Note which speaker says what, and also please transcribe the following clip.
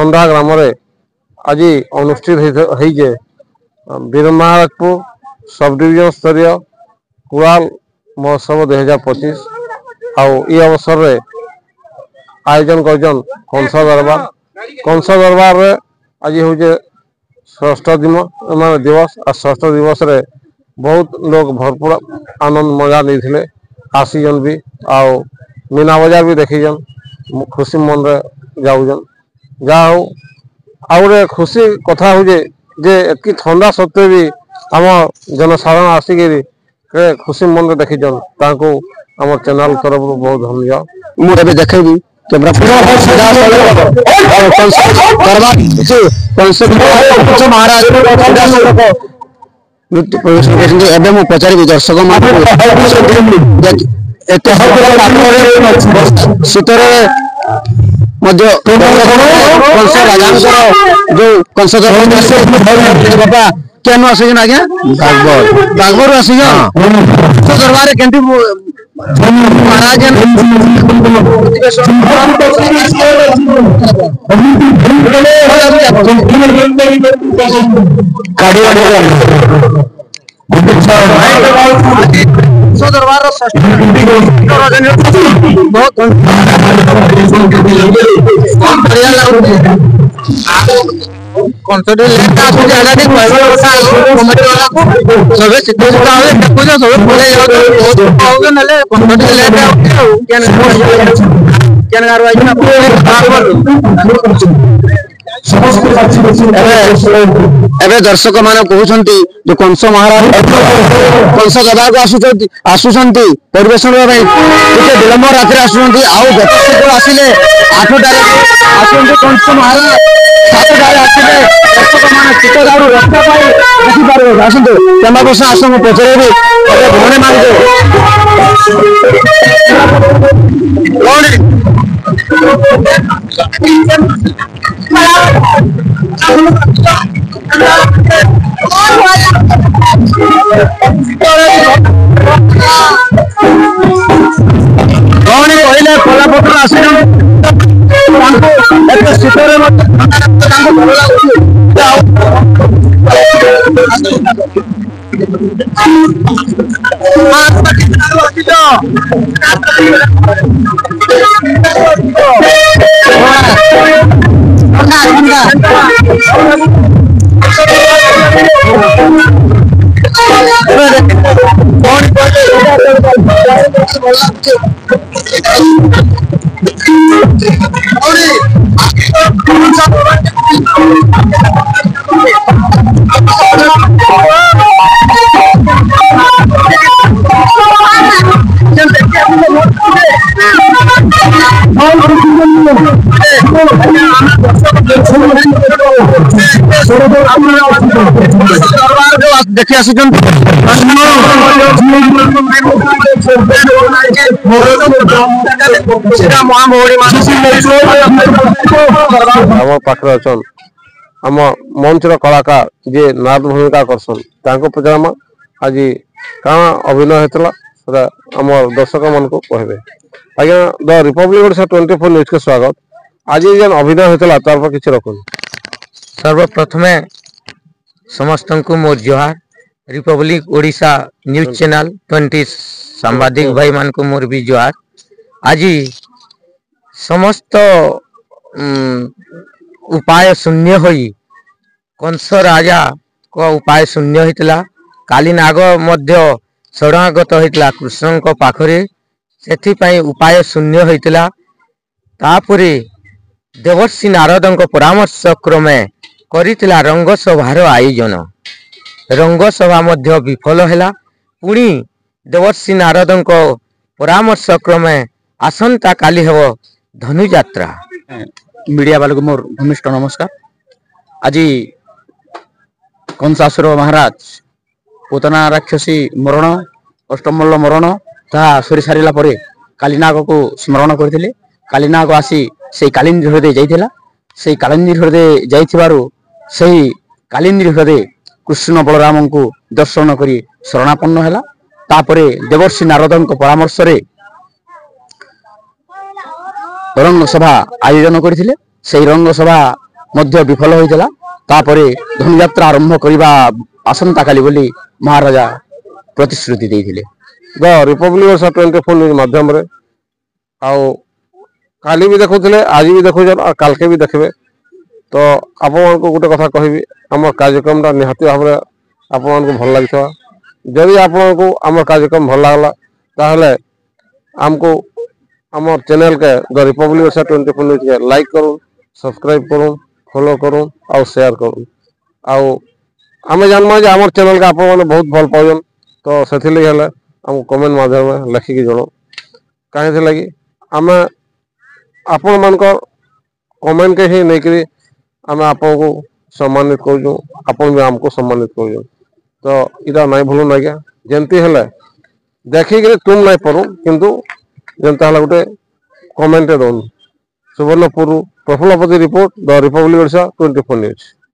Speaker 1: थंदा ग्राम आज अनुष्ठित होइजे बीरमारकपुर sub division स्तरीय कुराल महोत्सव 2025 आउ अवसर रे आयोजन कर कंस दरबार रे आज हूँ षष्ठ दिवस आ षष्ठ दिवस रे बहुत लोग भरपूर आनंद मजा नहीं आसीजन भी आउ मीना बजार भी देखीजन खुशी मन रे जाऊजन जा हो आउे खुशी कथा हो जे एतकी ठंडा सत्वे भी आम जनसाधारण आसिक खुशी मन रे देखीजन तांको आम चैनल तरफ बहुत धन्यवाद मुझे देखेबी कैमरा महाराज नृत्य प्रदर्शन पचारि दर्शक शीतर कंस राजा जो कंस बापा क्या आसन आज्ञा बागबर आसी दरबार के महाराज दरबार बहुत कॉन्सर्ट लेट आसु जाना नहीं कॉमेडी वाला को सबे सिद्ध सुधा हो देखो जो सबे बोले जाओ तो बहुत आओगे नले कॉन्सर्ट लेट आओ क्या कारवाई ना एबे दर्शक माने कहउछंती जो कंस महाराज कंस दरबार को आसुछंती परिवेशन रे किते विलंब रात्रि आसुछंती आउ जतक आसिले 8 टारे आसुछंती कंस महाराज 7 टारे आसिले दर्शक माने चित्त दारू रस्ता पाई देखि पारबे आसंतो केमा बस आसम पचरेबी एबे भने मानके कोनी कौन कहले कोलापत्र आसिन शीतर भल देखिए पाखे अच्छा आम मंचर कलाकार जी नाद भूमिका करसन पचार आज कण अभिनय होता आम दर्शक मन को कहबे आज्ञा द रिपब्लिक ओडिशा 24 न्यूज के स्वागत आज जेन अभिनय होता तार पर किसी रखुन
Speaker 2: सर्वप्रथमे समस्त को मोर जोहार रिपब्लिक ओडिशा न्यूज चैनल 20 सांबादिक भाई मान को मोर भी जोहार आज समस्त उपाय शून्य होई कंस राजा को उपाय शून्य होता काली नाग मध्य शरणागत होता कृष्ण को पाखरे से उपाय शून्य होता तापरे देवर्षि नारद परामर्श क्रमे करितला रंगसभार आयोजन रंगसभा मध्य विफल हैला पुणी देवर्षि नारद परामर्श क्रमे आसंता काली हेब धनुयात्रा
Speaker 3: मीडिया वाले को मोर घनिष्ठ नमस्कार आज कंसासुर महाराज पोतना राक्षसी मरण अष्टमल्ल मरण ता सरी सारा पर कालीनाग को स्मरण करते कालीनाग आसी से कालिंदी हृदय जाइथिला से कालिंदी हृदय जाइथिबारु सही कालिंदी हृदय कृष्ण बलराम को दर्शन करी शरणापन्न हैला तापरे देवर्षि नारद परामर्श रे रंग सभा आयोजन करथिले सेही रंग सभा ମଧ୍ୟ ବିଫଳ ହୋଇଥିଲା। ତାପରେ ଧନୁଯାତ୍ରା ଆରମ୍ଭ କରିବା ଆସନ୍ତାକାଲି ବୋଲି ମହାରାଜା ପ୍ରତିଶ୍ରୁତି ଦେଇଥିଲେ।
Speaker 1: ଦ ରିପବ୍ଲିକ ଓଡ଼ିଶା 24 ନ୍ୟୁଜ୍ ମାଧ୍ୟମରେ ଆଉ କାଲି ବି ଦେଖୁଥିଲେ, ଆଜି ବି ଦେଖୁଛନ୍ ଆଉ କାଲକେ ବି ଦେଖିବେ। ତ ଆପଣମାନଙ୍କୁ ଗୋଟେ କଥା କହିବି, ଆମ କାର୍ଯ୍ୟକ୍ରମଟା ନିହାତି ଭାବରେ ଆପଣମାନଙ୍କୁ ଭଲ ଲାଗିଥିବ। ଯଦି ଆପଣଙ୍କୁ ଆମର କାର୍ଯ୍ୟକ୍ରମ ଭଲ ଲାଗଲା ତାହେଲେ ଆମକୁ আমার চ্যানেলকে দ রিপব্লিক ଓଡ଼ିଶା 24 ନ୍ୟୁଜ୍କେ ଲାଇକ୍ କରୁନ୍, ସବସ୍କ୍ରାଇବ୍ କରୁନ୍, ଫଲୋ କରୁନ୍ ଆଉ ସେୟାର କରୁନ୍। ଆଉ ଆମେ ଜାନ୍ମା ଯେ ଆମର ଚ୍ୟାନେଲକେ ଆପଣମାନେ ବହୁତ ଭଲ ପାଉଛନ୍। ତ ସେଥିଲାଗି ହେଲେ ଆମକୁ କମେଣ୍ଟ ମାଧ୍ୟମରେ ଲେଖିକି ଜଣାଉ। କାହିଁଥିଲାଗି ଆମେ ଆପଣମାନଙ୍କ କମେଣ୍ଟକେ ହିଁ ନେଇକରି ଆମେ ଆପଣଙ୍କୁ ସମ୍ମାନିତ କରୁଛୁ, ଆପଣ ବି ଆମକୁ ସମ୍ମାନିତ କରୁଛନ୍। ତ ଇଟା ନାଇଁ ଭୁଲୁନ୍ ଆଜ୍ଞା, ଯେମିତି ହେଲେ ଦେଖିକିରି ତୁମ ନାଇଁ ପଡୁ କିନ୍ତୁ ଯେନ୍ତା ହେଲା ଗୋଟେ କମେଣ୍ଟ ଦଉନ୍। ସୁବର୍ଣ୍ଣପୁରରୁ ପ୍ରଫୁଲ୍ଲ ପତି ରିପୋର୍ଟ, ଦ ରିପବ୍ଲିକ ଓଡ଼ିଶା 24 ନ୍ୟୁଜ୍।